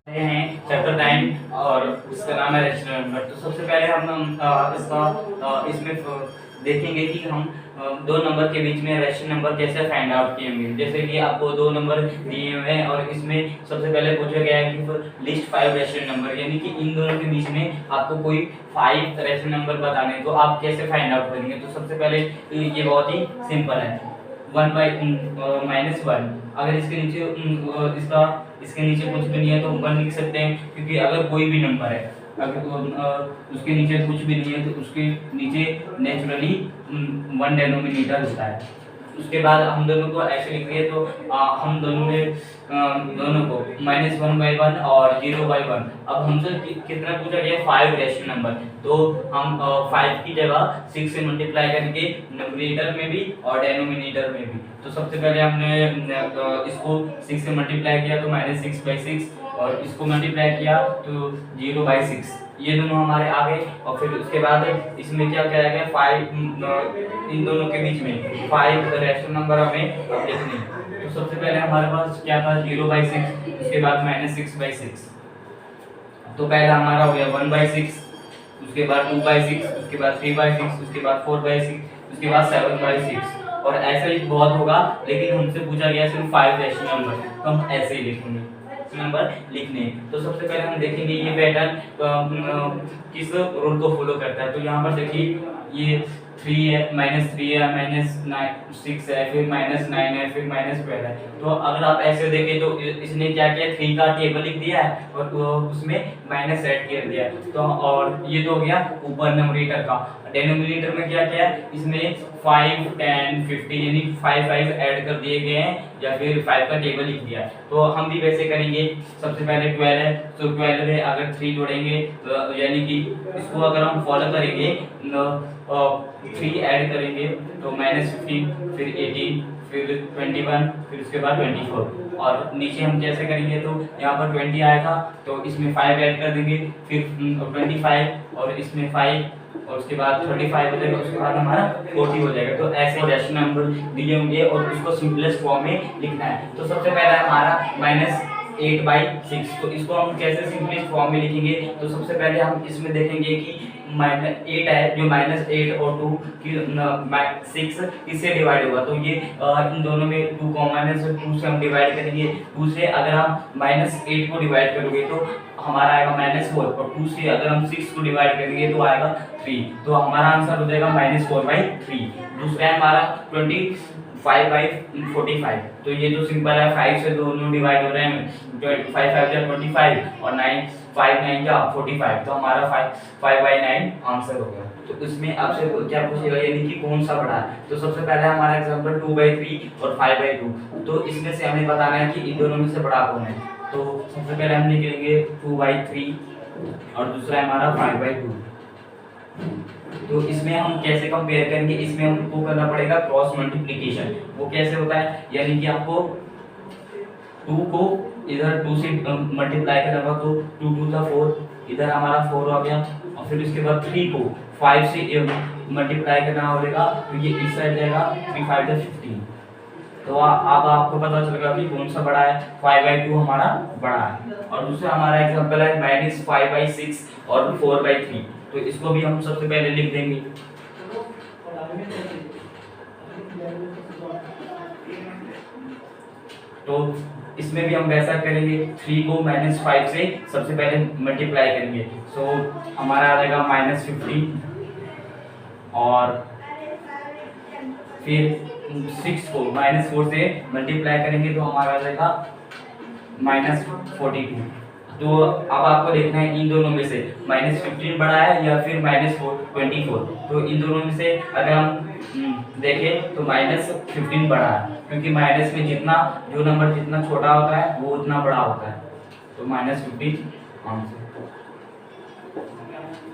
हैं चैप्टर 9 और उसका नाम है रेशनल नंबर। तो सबसे पहले हम इसमें देखेंगे कि हम दो नंबर के बीच में रेशनल नंबर कैसे फाइंड आउट किएंगे। जैसे कि आपको दो नंबर दिए हुए हैं और इसमें सबसे पहले पूछा गया है कि लिस्ट 5 रेशनल नंबर, यानी कि इन दोनों के बीच में आपको कोई 5 रेशनल नंबर बताने हैं, तो आप कैसे फाइंड आउट करेंगे। तो सबसे पहले ये बहुत ही सिंपल है, 1/-1। अगर इसके नीचे इसके नीचे कुछ भी नहीं है तो 1 लिख सकते हैं, क्योंकि अगर कोई भी नंबर है अगर उसके नीचे कुछ भी नहीं है तो उसके नीचे नेचुरली 1 डेनोमिनेटर होता है। उसके बाद हम दोनों को ऐसे लिखेंगे तो हम दोनों को -1/1 और 0/1। अब हमसे कितना पूछा गया, 5 रेशनल नंबर, तो हम 5 की जगह 6 से मल्टीप्लाई करेंगे न्यूमरेटर में भी और डेनोमिनेटर में भी। तो सबसे पहले हमने इसको 6 से मल्टीप्लाई किया तो -6/6 और इसको मल्टीप्लाई किया तो 0/6, ये दोनों हमारे आ गए। और फिर उसके बाद इसमें क्या किया गया, 5 इन दोनों के बीच में 5 रेशनल नंबर हमें अब लिखने। तो सबसे पहले हमारे पास क्या था, 0/6, उसके बाद -6/6। तो पहला हमारा हो गया 1/6, उसके बाद 2/6, उसके बाद 3/6, उसके बाद 4/6, उसके बाद 7/6। और ऐसा ही बहुत होगा, लेकिन हमसे पूछा गया सिर्फ 5 रेशनल नंबर, तो हम ऐसे ही लिखेंगे नंबर लिखने। तो सबसे पहले हम देखेंगे ये पैटर्न किस रूल को फॉलो करता है। तो यहाँ पर देखिए ये 3 है, -3 है, -6 है, फिर -9 है, फिर -12 है। तो अगर आप ऐसे देखें तो इसने क्या किया, 3 का टेबल लिख दिया है और उसमें माइनस ऐड कर दिया है। तो और ये तो हो गया ऊपर न्यूमरेटर का। डेनोमिनेटर में क्या किया है, इसमें 5, 10, 50 यानी 5 ऐड कर दिए गए हैं, या फिर 5 का टेबल लिख दिया है। तो हम भी वैसे करेंगे। सबसे पहले 12 है, तो 12 में अगर 3 जोड़ेंगे यानी कि इसको अगर हम फॉलो करेंगे 3 ऐड करेंगे तो -15, फिर 18, फिर 21, फिर उसके बाद 24। और नीचे हम कैसे करेंगे, तो यहाँ पर 20 आया था तो इसमें 5 ऐड कर देंगे, फिर 25 और इसमें 5 और उसके बाद 35 हो जाएगा, उसके बाद हमारा 40 हो जाएगा। तो ऐसे रेशनल नंबर दिए होंगे और उसको सिंपलेस्ट फॉर्म में लिखना है। तो सबसे पहले हमारा -8/6, तो इसको हम कैसे सिंपलेस्ट फॉर्म में लिखेंगे। तो सबसे पहले हम इसमें देखेंगे कि -8 है, जो -8 और 2 की 6 इससे डिवाइड होगा, तो ये इन दोनों में 2 कॉमन है, 2 से हम डिवाइड करेंगे। 2 से अगर हम -8 को डिवाइड करोगे तो हमारा आएगा -4, और 2 से अगर हम 6 को डिवाइड करेंगे तो आएगा 3। तो हमारा आंसर हो जाएगा -4/3। दूसरा है हमारा 25/45। तो ये तो सिंपल है, 5 से दोनों डिवाइड हो रहे हैं, 5 5 जा 25 और 5 9 जा 45। तो हमारा 5/9 आंसर हो गया। तो इसमें आपसे क्या पूछेगा, यानी कि कौन सा बड़ा है। तो सबसे पहले हमारा एग्जांपल 2/3 और 5/2। तो इसमें से हमें बताना है कि इन दोनों में से बड़ा कौन है। तो सबसे पहले हम लिखेंगे 2/3 और दूसरा है हमारा 5/2। तो इसमें हम कैसे कंपेयर करेंगे, इसमें हमको करना पड़ेगा क्रॉस मल्टीप्लिकेशन। वो कैसे होता है, यानी कि आपको 2 को इधर 2 से मल्टीप्लाई करना होगा, तो 2 2 था 4, इधर हमारा 4 आ गया। और फिर उसके बाद 3 को 5 से मल्टीप्लाई करना होगा, तो ये इस साइड जाएगा, 3 5 15। तो अब आपको पता चलेगा कि कौन सा बड़ा है, 5/2 हमारा बड़ा है। और दूसरा हमारा एग्जांपल है -5/6 और 4/3। तो इसको भी हम सबसे पहले लिख देंगे। तो इसमें भी हम वैसा करेंगे, 3 को -5 से सबसे पहले मल्टीप्लाई करेंगे, सो हमारा आ जाएगा -15। और फिर 6 को -4 से मल्टीप्लाई करेंगे तो हमारा आ जाएगा -42। तो अब आपको देखना है इन दोनों में से -15 बड़ा है या फिर -24। तो इन दोनों में से अगर हम देखें तो -15 बड़ा है, क्योंकि माइनस में जो नंबर जितना छोटा होता है वो उतना बड़ा होता है। तो -15 आंसर।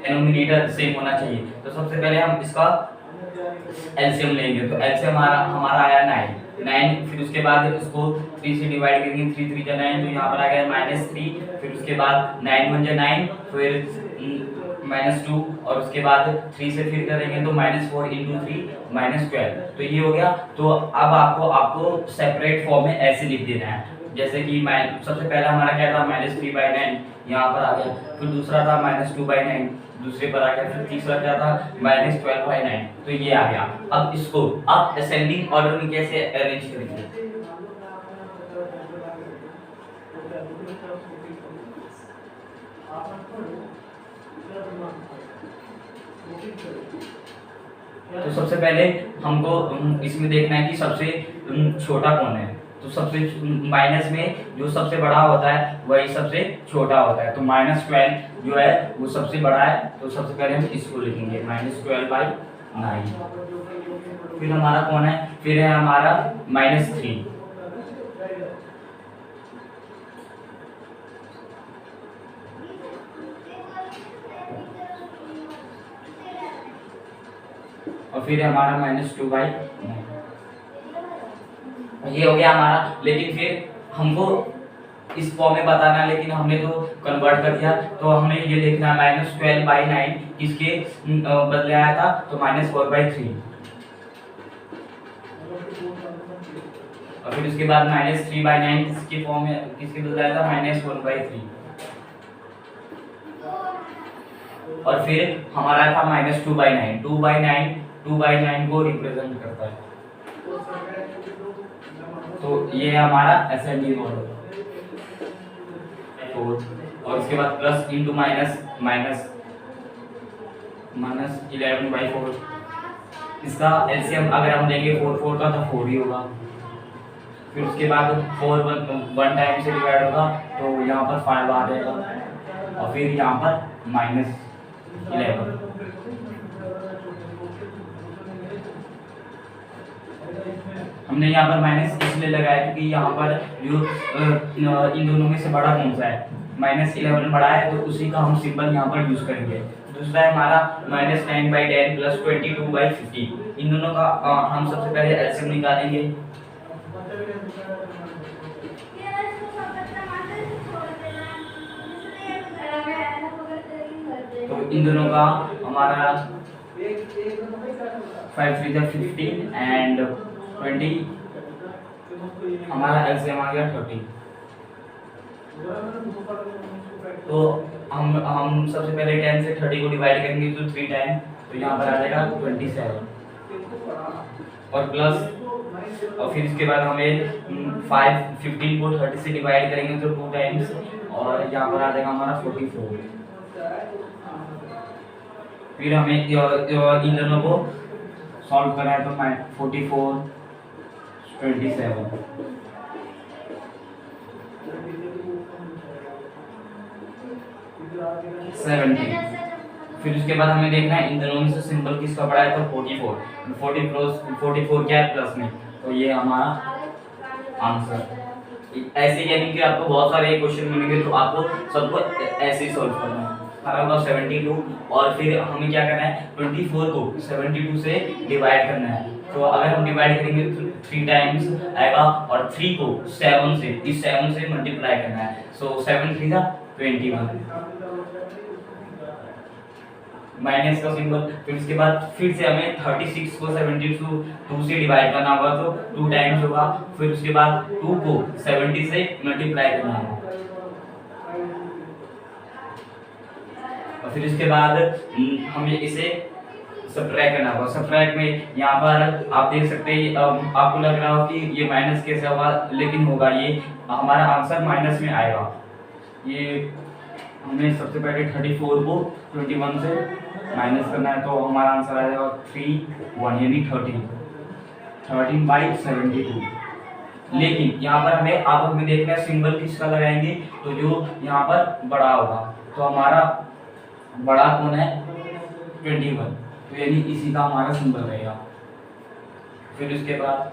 डिनोमिनेटर सेम होना चाहिए। तो सबसे पहले हम इसका एलसीएम लेंगे। तो एलसीएम हमारा आया 9, फिर उसके बाद इसको 3 से डिवाइड करेंगे, 3 3 जा 9, तो यहाँ पर आ गया -3। फिर उसके बाद 9 1 जा 9, फिर -2 और उसके बाद 3 से फिर करेंगे तो -4 × 3 -12। तो ये हो गया। तो अब आपको सेपरेट फॉर्म में ऐसे लिख देना है, जैसे कि सबसे पहला हमारा क्या था -3/9, यहाँ पर आ गया। फिर दूसरा था -2/9, दूसरे पर आ गया। फिर तीसरा क्या था -12/9, तो ये आ गया। अब इसको आप असेंडिंग ऑर्डर में कैसे अरेंज करेंगे? तो सबसे पहले हमको इसमें देखना है कि सबसे छोटा कौन है। तो सबसे माइनस में जो सबसे बड़ा होता है वही सबसे छोटा होता है। तो -12 जो है वो सबसे बड़ा है, तो सबसे पहले हम इसको लिखेंगे -12/9। फिर हमारा कौन है? फिर है हमारा -3। और फिर है हमारा -2/9। ये हो गया हमारा। लेकिन फिर हमको इस फॉर्म में बताना है, लेकिन हमने तो कन्वर्ट कर दिया। तो हमें ये देखना है -12/9 किसके बदले आया था, तो -4/3। और फिर उसके बाद -3/9 किसके फॉर्म में, किसके बदले आया था, -1/3। और फिर हमारा था -2/9। 2/9 को रिप्रेजेंट करता है। तो ये है हमारा असेंडिंग ऑर्डर। और उसके बाद प्लस इंटू माइनस, -11/4। इसका एलसीएम अगर हम लेंगे 4 का तो 4 ही होगा। फिर उसके बाद 4 1 टाइम से डिवाइड होगा, तो यहाँ पर 5 आ जाएगा। और फिर यहाँ पर -11। हमने यहाँ पर माइनस इसलिए लगाया क्योंकि यहाँ पर जो इन दोनों में से बड़ा कौन सा है, -11 बड़ा है, तो उसी का हम सिंबल यहाँ पर यूज करेंगे। दूसरा है हमारा -9/10 + 22/50। इन दोनों का हम सबसे पहले एलसीएम निकालेंगे। तो इन दोनों का हमारा 5 3 15 एंड 20, हमारा एलसीएम आ गया 30। तो हम सबसे पहले 10 से 30 को डिवाइड करेंगे तो 3 टाइम, तो यहाँ पर आ जाएगा 27। और प्लस, और फिर इसके बाद हमें 15 को 30 से डिवाइड करेंगे तो 2 टाइम्स, और यहाँ पर आ जाएगा हमारा 44। फिर हमें इन दोनों को सॉल्व करना है, तो 44 27 70। फिर उसके बाद हमें देखना है इन दोनों में से सिंबल किसका बड़ा है, तो 44 क्या है प्लस में, तो ये हमारा आंसर। ऐसे यानी कि आपको बहुत सारे क्वेश्चन मिलेंगे, तो आपको सबको ऐसे ही सॉल्व करना है। होगा 72, और फिर हमें क्या करना है, 24 को 72 से डिवाइड करना है। तो अगर हम डिवाइड करेंगे तो 3 टाइम्स आएगा, और 3 को 7 से, इस 7 से मल्टीप्लाई करना है। सो 7 3 का 21 माइनस का सिंबल। फिर उसके बाद फिर से हमें 36 को 72 से डिवाइड करना होगा, तो 2 टाइम्स होगा। फिर उसके बाद 2 को 70 से मल्टीप्लाई करना होगा, और फिर इसके बाद हमें इसे सब्ट्रैक्ट करना होगा। सब्ट्रैक्ट में यहाँ पर आप देख सकते हैं, आपको लग रहा हो कि ये माइनस कैसे होगा, लेकिन होगा, ये हमारा आंसर माइनस में आएगा। ये हमने सबसे पहले 34 को 21 से माइनस करना है, तो हमारा आंसर आ जाएगा 31 यानी 13/72। लेकिन यहाँ पर हमें देखना है सिंबल किसका लगाएंगे, तो जो यहाँ पर बड़ा होगा, तो हमारा बड़ा कौन है, 21, तो यानी इसी का हमारा सिंबल रहेगा। फिर उसके बाद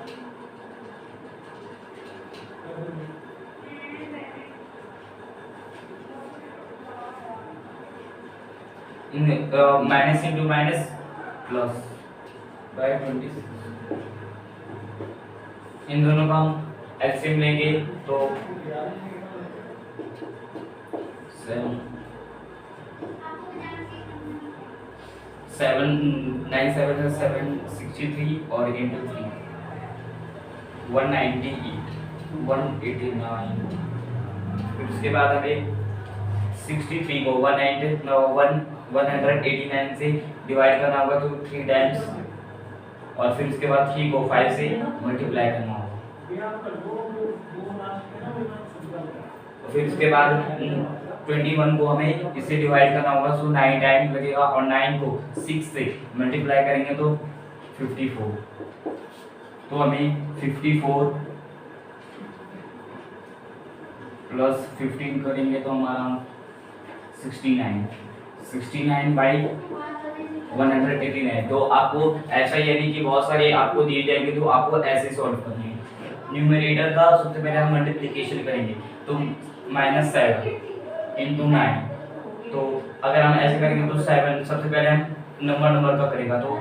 minus into minus plus by 26, इन दोनों का हम एलसीएम लेंगे, तो 7 9 7 7 63 और इंटू 3 198। 189। फिर उसके बाद हमें 63 को 189 से डिवाइड करना होगा तो 3 टाइम्स, और फिर उसके बाद 3 को 5 से मल्टीप्लाई करना होगा। फिर उसके बाद 21 को हमें इससे डिवाइड करना होगा, सो 9 टाइम लगेगा, और 9 को 6 से मल्टीप्लाई करेंगे तो 54। तो हमें 54 प्लस 15 करेंगे तो हमारा 69 बाई 189। तो आपको ऐसा यानी कि बहुत सारे आपको दिए जाएंगे तो आपको ऐसे सॉल्व करने हैं। न्यूमरेटर का सबसे पहले हम मल्टीप्लिकेशन करेंगे तो -7 इंटू 9। तो अगर हम ऐसे करेंगे तो 7 सबसे पहले हम नंबर का करेगा तो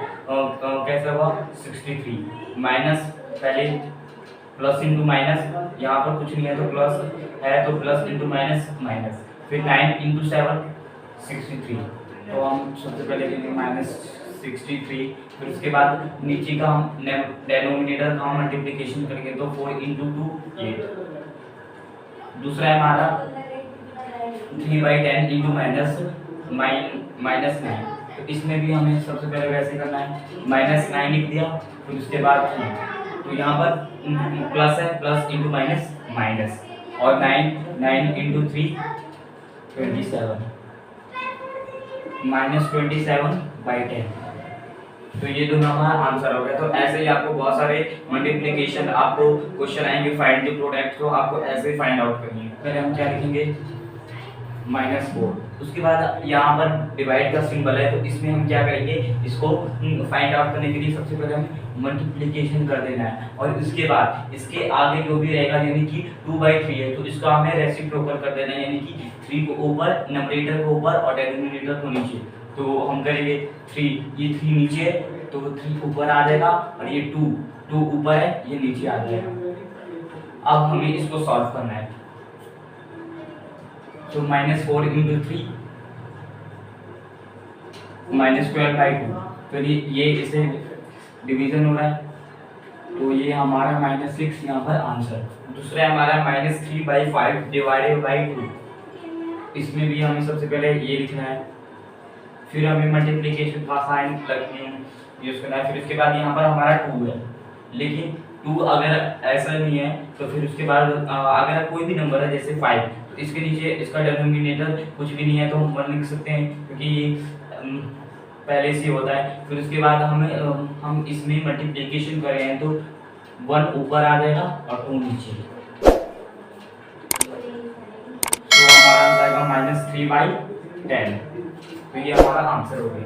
कैसे होगा 63 माइनस पहले प्लस इंटू माइनस, यहाँ पर कुछ नहीं है तो प्लस है तो प्लस इंटू माइनस माइनस, फिर 9 इंटू 7 63। तो हम सबसे पहले करेंगे -63। फिर उसके बाद नीचे का हम डेनोमिनेटर का हम मल्टीप्लिकेशन करेंगे तो 4 इंटू 2 8। दूसरा है हमारा 3/10 इंटू -9। तो इसमें भी हमें सबसे पहले वैसे करना है, -9 लिख दिया, फिर उसके बाद 3। तो यहाँ पर प्लस है, प्लस इंटू माइनस माइनस, और 9 इंटू 3 27 -27/10। तो ये दोनों हमारा आंसर हो गया। तो ऐसे ही आपको बहुत सारे मल्टीप्लिकेशन आपको क्वेश्चन आएंगे, फाइंड द प्रोडक्ट, तो आपको ऐसे ही फाइंड आउट करनी है। पहले हम क्या लिखेंगे -4। उसके बाद यहाँ पर डिवाइड का सिंबल है तो इसमें हम क्या करेंगे, इसको फाइंड आउट करने के लिए सबसे पहले हम मल्टीप्लिकेशन कर देना है, और उसके बाद इसके आगे जो भी रहेगा यानी कि 2/3 है तो इसका हमें रेसिप्रोकल कर देना है, यानी कि 3 को ऊपर, न्यूमरेटर को ऊपर और डिनोमिनेटर को नीचे। तो हम करेंगे 3, ये 3 नीचे है तो 3 ऊपर आ जाएगा, और ये 2 ऊपर है ये नीचे आ जाएगा। अब हमें इसको सॉल्व करना है तो -4 इंटू 3 -12/2। फिर ये इसे डिवीजन हो रहा है तो ये हमारा -6 यहाँ पर आंसर। दूसरा हमारा -3/5 डिवाइडेड बाई 2। इसमें भी हमें सबसे पहले ये लिखना है, फिर हमें मल्टीप्लिकेशन का साइन यूज करना है। फिर उसके बाद यहाँ पर हमारा 2 है, लेकिन 2 अगर ऐसा नहीं है तो फिर उसके बाद अगर कोई भी नंबर है जैसे 5 तो इसके नीचे इसका डिनोमिनेटर कुछ भी नहीं है तो हम 1 लिख सकते हैं, क्योंकि ये पहले से होता है। फिर उसके बाद हम इसमें मल्टीप्लिकेशन कर रहे हैं तो 1 ऊपर आ जाएगा और 2 नीचे। तो हमारा आंसर आएगा -3/10। तो ये हमारा आंसर हो गया।